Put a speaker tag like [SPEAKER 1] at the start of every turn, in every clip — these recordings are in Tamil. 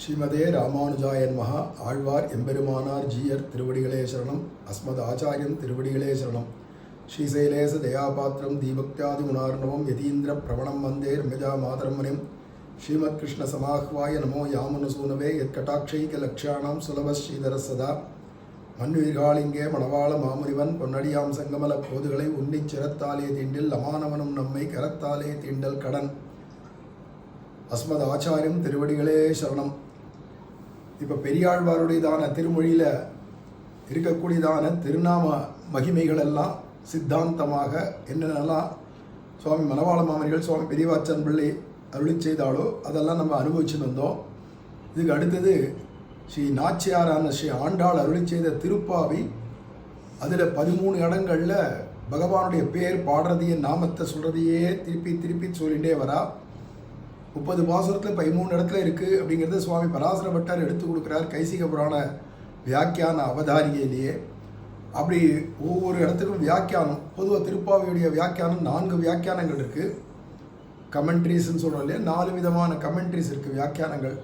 [SPEAKER 1] ஸ்ரீமதே ராமானுஜாய நமஹ. ஆழ்வார் எம்பெருமானார் ஜீயர் திருவடிகளே சரணம். அஸ்மத் ஆச்சாரியன் திருவடிகளே சரணம். ஸ்ரீசைலேச தயாபாத்திரம் தீபக்தியாதி குணார்ணவம் யதீந்திர பிரவணம் வந்தே ரம்யஜா மாதரமணிம். ஸ்ரீமத் கிருஷ்ண சமாஹ்வாய நமோ யாமனுசூனவே யத்கட்டாட்சைக லக்ஷாணாம் சுலப ஸ்ரீதர சதா. மண்ணுயிர்காளிங்கே மணவாள மாமுனிவன் பொன்னடியாம் சங்கமல போதுகளை உன்னிச் சிரத்தாலே தீண்டில் அமானவனும் நம்மை கரத்தாலே தீண்டல் கடன். அஸ்மத் ஆச்சாரியம் திருவடிகளே சரணம். இப்போ பெரியாழ்வாருடையதான திருமொழியில் இருக்கக்கூடியதான திருநாம மகிமைகள் எல்லாம் சித்தாந்தமாக என்னென்னலாம் சுவாமி மணவாள மாமனிகள் சுவாமி பெரியவாச்சன் பிள்ளை அருளி செய்தாலோ அதெல்லாம் நம்ம அனுபவிச்சு வந்தோம். இதுக்கு அடுத்தது ஸ்ரீ நாச்சியாரான ஸ்ரீ ஆண்டாள் அருளி செய்த திருப்பாவி. அதில் 13 இடங்களில் பகவானுடைய பேர் பாடுறதையே நாமத்தை சொல்கிறதையே திருப்பி திருப்பி சொல்லிகிட்டே வரா. 30 பாசுரத்தில் 13 இடத்துல இருக்குது அப்படிங்கிறது சுவாமி பராசர பட்டர் எடுத்து கொடுக்குறார் கைசிக புராண வியாக்கியான அவதாரிகையிலேயே. அப்படி ஒவ்வொரு இடத்துக்கும் வியாக்கியானம், பொதுவாக திருப்பாவையுடைய வியாக்கியானம் 4 வியாக்கியானங்கள் இருக்குது. கமெண்ட்ரிஸ்ன்னு சொல்கிறோம் இல்லையா, 4 விதமான கமெண்ட்ரிஸ் இருக்குது வியாக்கியானங்கள்.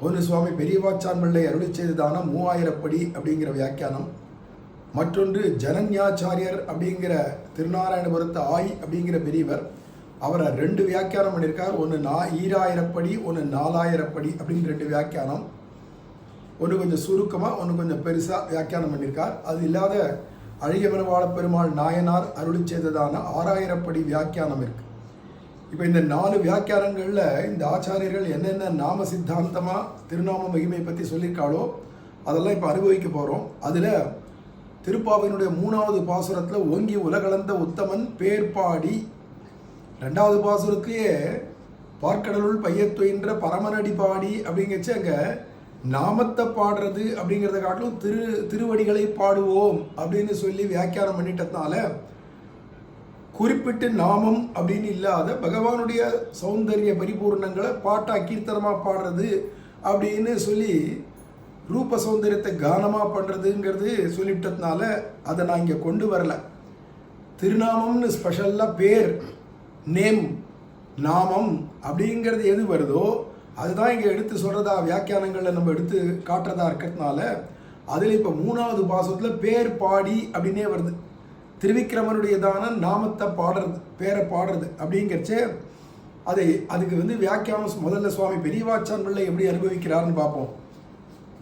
[SPEAKER 1] ஒன்று சுவாமி பெரியவாச்சான் பிள்ளை அருளி செய்ததான 3000 படி அப்படிங்கிற வியாக்கியானம். மற்றொன்று ஜனன்யாச்சாரியர் அப்படிங்கிற திருநாராயணபுரத்து ஆய் அப்படிங்கிற பெரியவர், அவரை 2 வியாக்கியானம் பண்ணியிருக்கார். ஒன்று 2000 படி, ஒன்று 4000 படி அப்படின்னு 2 வியாக்கியானம். ஒன்று கொஞ்சம் சுருக்கமாக, ஒன்று கொஞ்சம் பெருசாக வியாக்கியானம் பண்ணியிருக்கார். அது இல்லாத அழகிய மணவாள பெருமாள் நாயனார் அருளி செய்ததான 6000 படி வியாக்கியானம் இருக்குது. இப்போ இந்த 4 வியாக்கியானங்களில் இந்த ஆச்சாரியர்கள் என்னென்ன நாம சித்தாந்தமாக திருநாம மகிமை பற்றி சொல்லியிருக்காளோ அதெல்லாம் இப்போ அனுபவிக்க போகிறோம். அதில் திருப்பாவையினுடைய 3வது பாசுரத்தில் ஓங்கி உலகளந்த உத்தமன் பேர்பாடி, 2வது பாசுரத்திலேயே பார்க்கடலுள் பையத்துயின்ற பரமனடி பாடி அப்படிங்கச்சு அங்கே நாமத்தை பாடுறது அப்படிங்கிறத காட்டிலும் திருவடிகளை பாடுவோம் அப்படின்னு சொல்லி வியாக்கியானம் பண்ணிட்டதுனால குறிப்பிட்டு நாமம் அப்படின்னு இல்லாத பகவானுடைய சௌந்தரிய பரிபூர்ணங்களை பாட்டா கீர்த்தனமாக பாடுறது அப்படின்னு சொல்லி ரூப சௌந்தரியத்தை கானமாக பண்ணுறதுங்கிறது சொல்லிவிட்டதுனால அதை நான் இங்கே கொண்டு வரலை. திருநாமம்னு ஸ்பெஷலாக பேர், நேம், நாமம் அப்படிங்கிறது எது வருதோ அதுதான் இங்கே எடுத்து சொல்கிறதா வியாக்கியானங்களில் நம்ம எடுத்து காட்டுறதா இருக்கிறதுனால அதில் இப்போ 3வது பாசத்தில் பேர் பாடி அப்படின்னே வருது. திருவிக்கிரமனுடையதான நாமத்தை பாடுறது, பேரை பாடுறது அப்படிங்கிறச்சே அதுக்கு வியாக்கியானம் முதல்ல சுவாமி பெரியவாச்சான் பிள்ளை எப்படி அனுபவிக்கிறார்னு பார்ப்போம்.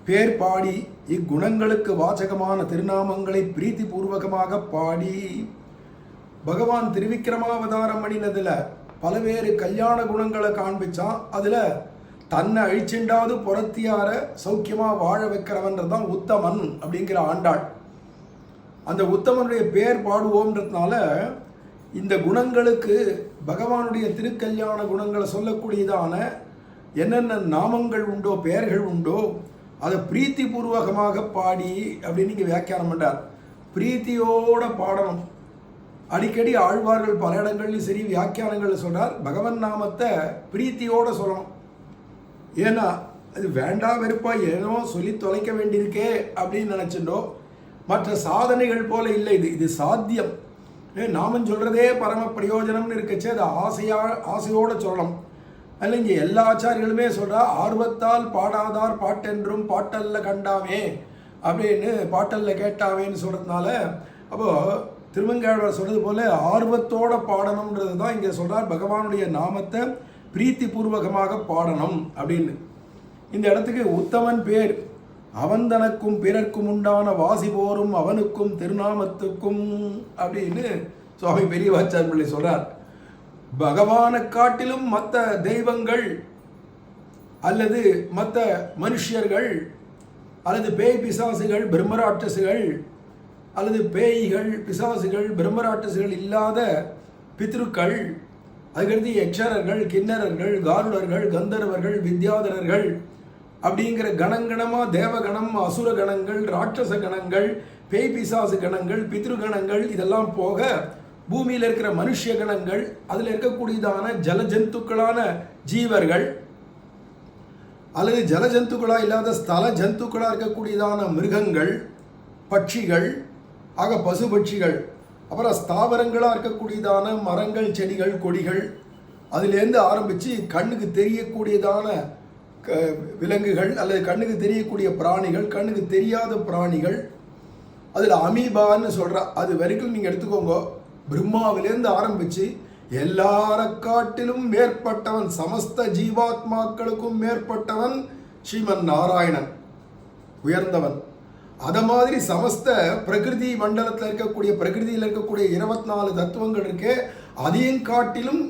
[SPEAKER 1] பேர் பாடி இக்குணங்களுக்கு வாசகமான திருநாமங்களை பிரீத்தி பூர்வகமாக பாடி, பகவான் திருவிக்கிரமாவதாரம் பண்ணினதுல பலவேறு கல்யாண குணங்களை காண்பிச்சான். அதில் தன்னை அழிச்சுண்டாவது புறத்தியார சௌக்கியமாக வாழ வைக்கிறவன்றதான் உத்தமன் அப்படிங்கிற ஆண்டாள். அந்த உத்தமனுடைய பேர் பாடுவோம்ன்றதுனால இந்த குணங்களுக்கு பகவானுடைய திருக்கல்யாண குணங்களை சொல்லக்கூடியதான என்னென்ன நாமங்கள் உண்டோ, பெயர்கள் உண்டோ அதை பிரீத்தி பூர்வகமாக பாடி அப்படின்னு இங்கே வியாக்கியானம் பண்ணார். பிரீத்தியோட பாடணும். அடிக்கடி ஆழ்வார்கள் பல இடங்கள்லையும் சரி வியாக்கியானங்கள் சொல்கிறார் பகவன் நாமத்தை பிரீத்தியோட சொல்லணும். ஏன்னா அது வேண்டாம் வெறுப்பா ஏனோ சொல்லி தொலைக்க வேண்டியிருக்கே அப்படின்னு நினச்சிட்டோ. மற்ற சாதனைகள் போல இல்லை, இது சாத்தியம். நாமம் சொல்கிறதே பரம பிரயோஜனம்னு இருக்கச்சே அதை ஆசையோடு சொல்லணும். அதில் இங்கே எல்லா ஆச்சாரியர்களுமே சொல்கிறா ஆர்வத்தால் பாடாதார் பாட்டென்றும் பாட்டல்ல கண்டாமே அப்படின்னு பாட்டல்ல கேட்டாவேன்னு சொல்கிறதுனால அப்போது திருமங்கையாழ்வார் சொல்கிறது போல ஆர்வத்தோட பாடணுன்றது தான் இங்கே சொல்கிறார். பகவானுடைய நாமத்தை பிரீத்தி பூர்வகமாக பாடணும் அப்படின்னு. இந்த இடத்துக்கு உத்தமன் பேர் அவன் தனக்கும் பிறர்க்கும் உண்டான வாசி போரும் அவனுக்கும் திருநாமத்துக்கும் அப்படின்னு சுவாமி பெரியவாச்சான் பிள்ளை சொல்றார். பகவானை காட்டிலும் மற்ற தெய்வங்கள் அல்லது மற்ற மனுஷியர்கள் அல்லது பேய் பிசாசுகள் பிரம்மராட்சசுகள் அல்லது பேய்கள் பிசாசுகள் பிரம்மராட்சசுகள் இல்லாத பித்ருக்கள், அதுக்கடுத்து யக்ஷரர்கள், கிண்ணறர்கள், காருடர்கள், கந்தர்வர்கள், வித்யாதரர்கள் அப்படிங்கிற கணங்கணமாக தேவகணம், அசுர கணங்கள், ராட்சச கணங்கள், பேய் பிசாசு கணங்கள், பித்ருகணங்கள், இதெல்லாம் போக பூமியில் இருக்கிற மனுஷ கணங்கள், அதில் இருக்கக்கூடியதான ஜலஜந்துக்களான ஜீவர்கள் அல்லது ஜலஜந்துக்களாக இல்லாத ஸ்தல ஜந்துக்களாக இருக்கக்கூடியதான மிருகங்கள், பட்சிகள், ஆக பசு பட்சிகள், அப்புறம் ஸ்தாவரங்களாக இருக்கக்கூடியதான மரங்கள், செடிகள், கொடிகள், அதுலேருந்து ஆரம்பித்து கண்ணுக்கு தெரியக்கூடியதான விலங்குகள் அல்லது கண்ணுக்கு தெரியக்கூடிய பிராணிகள், கண்ணுக்கு தெரியாத பிராணிகள், அதில் அமீபான்னு சொல்கிறா அது வரைக்கும் நீங்கள் எடுத்துக்கோங்க. பிரம்மாவிலேருந்து ஆரம்பித்து எல்லார காட்டிலும் மேற்பட்டவன், சமஸ்த ஜீவாத்மாக்களுக்கும் மேற்பட்டவன் ஸ்ரீமன் நாராயணன், உயர்ந்தவன். அத மாதிரி சமஸ்த பிரகிருதி மண்டலத்தில் இருக்கக்கூடிய, பிரகிருதியில் இருக்கக்கூடிய 24 தத்துவங்கள் இருக்கே, அதையும் காட்டிலும்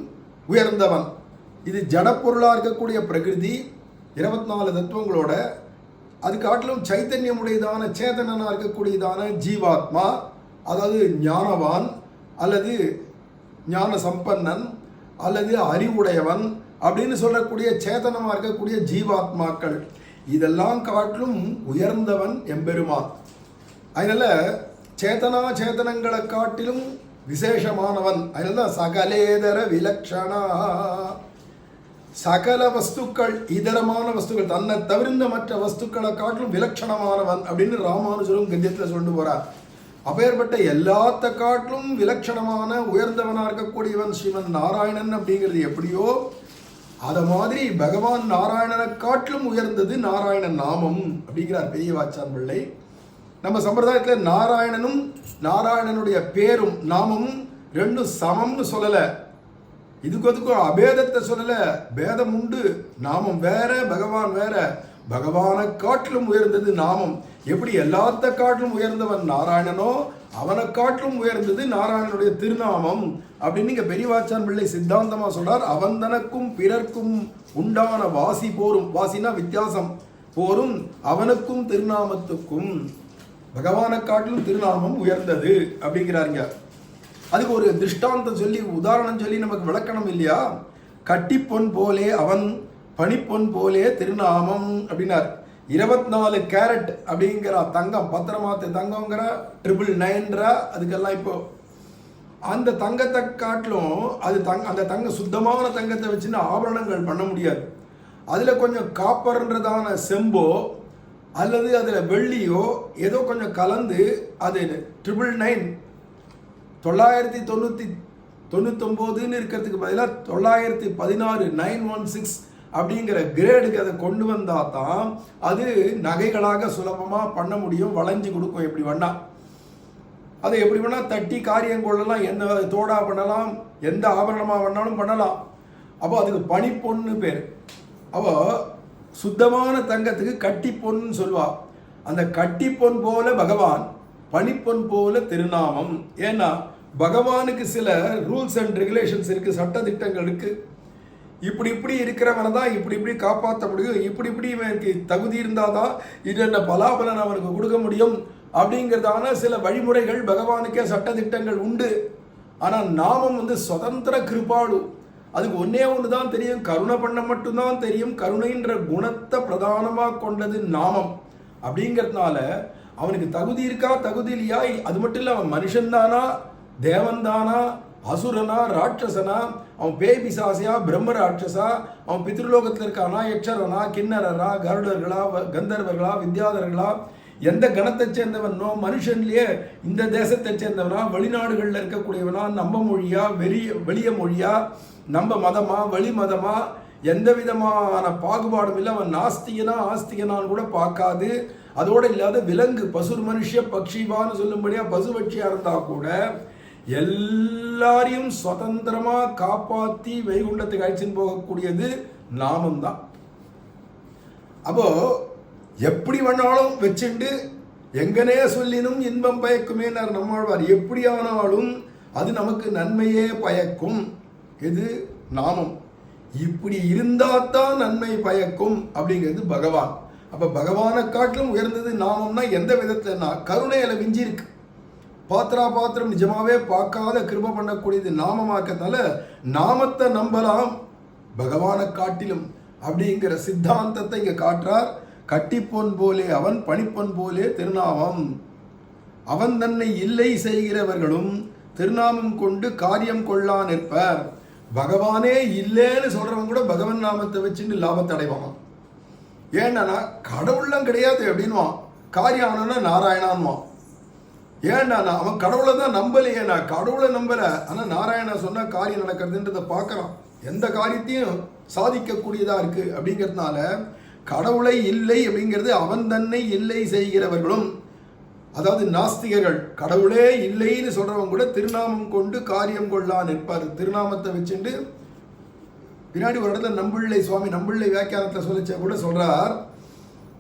[SPEAKER 1] உயர்ந்தவன். இது ஜடப்பொருளாக இருக்கக்கூடிய பிரகிருதி 24 தத்துவங்களோட, அது காட்டிலும் சைத்தன்யமுடையதான சேதனனாக இருக்கக்கூடியதான ஜீவாத்மா, அதாவது ஞானவான் அல்லது ஞான சம்பன்னன் அல்லது அறிவுடையவன் அப்படின்னு சொல்லக்கூடிய சேதனமாக இருக்கக்கூடிய ஜீவாத்மாக்கள், இதெல்லாம் காட்டிலும் உயர்ந்தவன் எம்பெருமான். அதனால சேதனங்களை காட்டிலும் விசேஷமானவன். அதனால சகலேதர விலக்ஷணா, சகல வஸ்துக்கள், இதரமான வஸ்துக்கள், தன்னை தவிர்ந்த மற்ற வஸ்துக்களை காட்டிலும் விலட்சணமானவன் அப்படின்னு ராமானுஜரும் கத்தியத்தில் சொல்லிட்டு போறார். அப்பேற்பட்ட எல்லாத்த காட்டிலும் விலட்சணமான உயர்ந்தவனாக இருக்கக்கூடியவன் ஸ்ரீமன் நாராயணன் அப்படிங்கிறது எப்படியோ, அத மாதிரி பகவான் நாராயணனை காட்டிலும் உயர்ந்தது நாராயணன் நாமம் அப்படிங்கிறார் பெரியவாச்சான் பிள்ளை. நம்ம சம்பிரதாயத்தில் நாராயணனும் நாராயணனுடைய பேரும் நாமமும் ரெண்டும் சமம்னு சொல்லலை, இதுக்கு அதுக்கும் அபேதத்தை சொல்லலை. பேதம் உண்டு, நாமம் வேற பகவான் வேற. பகவானை காட்டிலும் உயர்ந்தது நாமம். எப்படி எல்லாத்த காட்டிலும் உயர்ந்தவன் நாராயணனோ, அவனை காட்டிலும் உயர்ந்தது நாராயணனுடைய திருநாமம் அப்படின்னு இங்க பெரியவாச்சான் பிள்ளை சித்தாந்தமா சொல்றார். அவன் தனக்கும் பிறர்க்கும் உண்டான வாசி போரும், வாசினா வித்தியாசம், போரும் அவனுக்கும் திருநாமத்துக்கும், பகவானை காட்டிலும் திருநாமம் உயர்ந்தது அப்படிங்கிறாருங்க. அதுக்கு ஒரு திருஷ்டாந்தம் சொல்லி, உதாரணம் சொல்லி நமக்கு விளக்கணும் இல்லையா? கட்டிப்பொன் போலே அவன், பனிப்பொன் போலே திருநாமம் அப்படின்னார். 24 கேரட் அப்படிங்கிற தங்கம், பத்திரமாத்து தங்கங்கிற 999 அதுக்கெல்லாம் இப்போ அந்த தங்கத்தை காட்டிலும் அது அந்த தங்கம் சுத்தமான தங்கத்தை வச்சுன்னு ஆபரணங்கள் பண்ண முடியாது. அதில் கொஞ்சம் காப்பர்ன்றதான செம்போ அல்லது அதில் வெள்ளியோ ஏதோ கொஞ்சம் கலந்து அது 999 999ன்னு இருக்கிறதுக்கு பதிலாக 916 916 அப்படிங்கிற கிரேடுக்கு அதை கொண்டு வந்தா தான் அது நகைகளாக சுலபமாக பண்ண முடியும், வளைஞ்சு கொடுக்கும். எப்படி வேணா அதை எப்படி வேணா தட்டி காரியம் கொள்ளலாம், எந்த தோடா பண்ணலாம், எந்த ஆபரணமாக வேணாலும் பண்ணலாம். அப்போ அதுக்கு பனிப்பொன்னு பேர். அவ சுத்தமான தங்கத்துக்கு கட்டி பொன்னு சொல்வா. அந்த கட்டி பொன் போல பகவான், பனிப்பொன் போல திருநாமம். ஏன்னா பகவானுக்கு சில ரூல்ஸ் அண்ட் ரெகுலேஷன்ஸ் இருக்கு, சட்ட திட்டங்கள் இருக்கு. இப்படி இப்படி இருக்கிறவனை தான் இப்படி காப்பாற்ற முடியும், இப்படி இவனுக்கு தகுதி இருந்தால் தான் இது பலாபலன் அவனுக்கு கொடுக்க முடியும் அப்படிங்கிறதான சில வழிமுறைகள் பகவானுக்கே சட்ட திட்டங்கள் உண்டு. ஆனால் நாமம் சுதந்திர கிருபாடு. அதுக்கு ஒன்று தான் தெரியும், கருணை பண்ண மட்டும்தான் தெரியும். கருணைன்ற குணத்தை பிரதானமாக கொண்டது நாமம். அப்படிங்கிறதுனால அவனுக்கு தகுதி இருக்கா தகுதி இல்லையா, அது மட்டும் இல்லை அவன் மனுஷன்தானா தேவன்தானா அசுரனா ராட்சசனா, அவன் பேய் பிசாசியா பிரம்ம ராட்சசா, அவன் பித்ருலோகத்தில் இருக்கானா யட்சரனா கிண்ணரரா கருடர்களா கந்தர்வர்களா வித்யாதர்களா, எந்த கணத்தை சேர்ந்தவனோ, மனுஷன்லயே இந்த தேசத்தை சேர்ந்தவனா, வெளிநாடுகளில் இருக்கக்கூடியவனா, நம்ம மொழியா வெளிய மொழியா, நம்ம மதமா வெளி மதமா, எந்த விதமான பாகுபாடும் இல்லை. அவன் நாஸ்திகனா ஆஸ்திகனான்னு கூட பார்க்காது. அதோடு இல்லாத விலங்கு பசு மனுஷ பக்ஷிவான்னு சொல்லும்படியா பசுபட்சியா இருந்தா கூட எல்லாரையும் சுதந்திரமா காப்பாத்தி வைகுண்டத்துக்கு அழைச்சின்னு போகக்கூடியது நாமம் தான். அப்போ எப்படி வேணாலும் வச்சுண்டு எங்கனே சொல்லினும் இன்பம் பயக்குமே நம்மாழ்வார். எப்படி ஆனாலும் அது நமக்கு நன்மையே பயக்கும். இது நாமம். இப்படி இருந்தாத்தான் நன்மை பயக்கும் அப்படிங்கிறது பகவான். அப்ப பகவானை காட்டிலும் உயர்ந்தது நாமம்னா எந்த விதத்துலன்னா கருணையில விஞ்சி இருக்கு. பாத்திரம் நிஜமாவே பார்க்காத கிருபை பண்ணக்கூடியது நாமமாக்கத்தால நாமத்தை நம்பலாம் பகவானை காட்டிலும் அப்படிங்கிற சித்தாந்தத்தை இங்க காட்டுறார். கட்டிப்பொன் போலே அவன், பனிப்பொன் போலே திருநாமம். அவன் தன்னை இல்லை செய்கிறவர்களும் திருநாமம் கொண்டு காரியம் கொள்ளா நிற்பர். பகவானே இல்லைன்னு சொல்றவங்க கூட பகவன் நாமத்தை வச்சுன்னு லாபத்தை அடைவான். ஏன்னா கடவுள்லாம் கிடையாது அப்படின்வான், காரியம் ஆனா நாராயணான்வான். ஏன்னா அவன் கடவுளை தான் நம்பலையே, நான் கடவுளை நம்பல, ஆனா நாராயணா சொன்னா காரியம் நடக்கிறதுன்றதை பார்க்கறான். எந்த காரியத்தையும் சாதிக்கக்கூடியதா இருக்கு அப்படிங்கிறதுனால கடவுளை இல்லை அப்படிங்கிறது அவன் தன்னை இல்லை செய்கிறவர்களும், அதாவது நாஸ்திகர்கள், கடவுளே இல்லைன்னு சொல்றவங்க கூட திருநாமம் கொண்டு காரியம் கொள்ளா நிற்பார். திருநாமத்தை வச்சுட்டு பின்னாடி ஒரு இடத்துல நம்பிள்ளை சுவாமி நம்பிள்ளை வியாக்கியானத்தில் சொல்லிச்ச கூட சொல்றார்,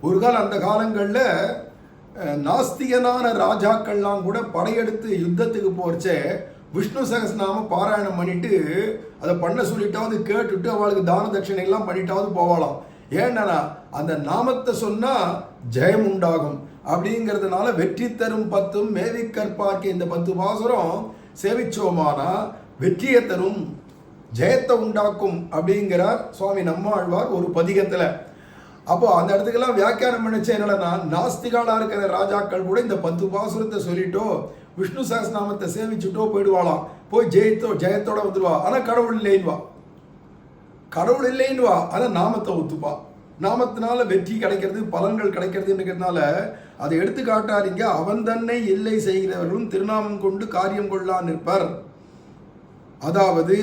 [SPEAKER 1] ஒரு காலம் அந்த காலங்களில் நாஸ்திகனான ராஜாக்கள்லாம் கூட படையெடுத்து யுத்தத்துக்கு போறச்சே விஷ்ணு சகஸ்நாம பாராயணம் பண்ணிட்டு அதை பண்ண சொல்லிட்டாவது கேட்டுட்டு அவளுக்கு தான தட்சணை எல்லாம் பண்ணிட்டாவது போவாளாம். ஏன்னா அந்த நாமத்தை சொன்னா ஜெயம் உண்டாகும் அப்படிங்கிறதுனால வெற்றி தரும் 10 மேவி கற்பார்க்கு இந்த 10 பாசுரம் சேவிச்சோமானா வெற்றியை தரும், ஜெயத்தை உண்டாக்கும் அப்படிங்கிறார் சுவாமி நம்மாழ்வார் ஒரு பதிகத்துல. அப்போ அந்த இடத்துக்கெல்லாம் வியாக்கியானம் பண்ணிச்சு என்னடா, நாஸ்திகாலா இருக்கிற ராஜாக்கள் கூட இந்த 10 பாசுரத்தை சொல்லிட்டோ விஷ்ணு சகஸ்நாமத்தை சேவிச்சுட்டோ போயிடுவாளாம், போய் ஜெயத்தோட வந்துடுவா. ஆனா கடவுள் இல்லைன்னுவா, கடவுள் இல்லைன்னுவா, ஆனா நாமத்தை ஒத்துப்பா. நாமத்தினால வெற்றி கிடைக்கிறது, பலன்கள் கிடைக்கிறதுன்றதுனால அதை எடுத்து காட்டாதீங்க. அவன் தன்னை இல்லை செய்கிறவர்களும் திருநாமம் கொண்டு காரியம் கொள்ளா நிற்பர். அதாவது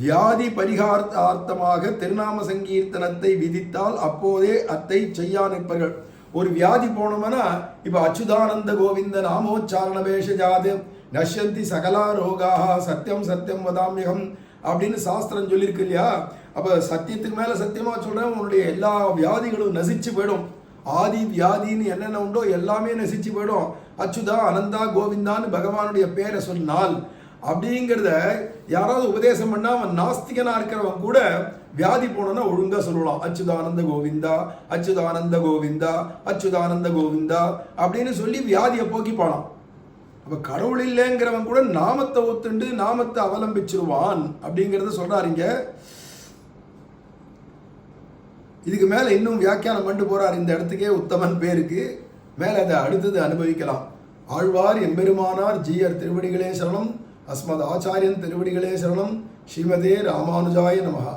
[SPEAKER 1] வியாதி பரிகாரார்த்தமாக திருநாம சங்கீர்த்தனத்தை விதித்தால் அப்போதே அத்தை செய்யா நிற்பர்கள். ஒரு வியாதி போனோம்னா இப்ப அச்சுதானந்த கோவிந்த நாமோச்சாரண வேஷஜாது நஷ்யந்தி சகலா ரோகாக சத்தியம் சத்தியம் வதாமியகம் அப்படின்னு சாஸ்திரம் சொல்லியிருக்கு இல்லையா. அப்ப சத்தியத்துக்கு மேல சத்தியமா சொல்றேன், உன்னுடைய எல்லா வியாதிகளும் நசிச்சு போயிடும். ஆதி வியாதின்னு என்னென்ன உண்டோ எல்லாமே நசிச்சு போயிடும். அச்சுதா அனந்தா கோவிந்தான்னு பகவானுடைய பேரை சொன்னால் அப்படிங்கிறத யாராவது உபதேசம் பண்ணா அவன் நாஸ்திகனா இருக்கிறவன் கூட வியாதி போனோன்னா ஒழுங்கா சொல்லலாம், அச்சுதானந்த கோவிந்தா அச்சுதானந்த கோவிந்தா அச்சுதானந்த கோவிந்தா அப்படின்னு சொல்லி வியாதியை போக்கிப்பானான். அப்ப கடவுள் இல்லைங்கிறவன் கூட நாமத்தை ஒத்துண்டு நாமத்தை அவலம்பிச்சிருவான் அப்படிங்கிறத சொல்றாருங்க. இதுக்கு மேல இன்னும் வியாக்கியானம் பண்ணிட்டு போறார். இந்த இடத்துக்கே உத்தமன் பேருக்கு மேல அதை அடுத்தது அனுபவிக்கலாம். ஆழ்வார் எம்பெருமானார் ஜீயர் திருவடிகளே சரணம். அஸ்மத் ஆச்சாரியன் திருவடிகளே சரணம். ஸ்ரீமதே ராமானுஜாய நமஹா.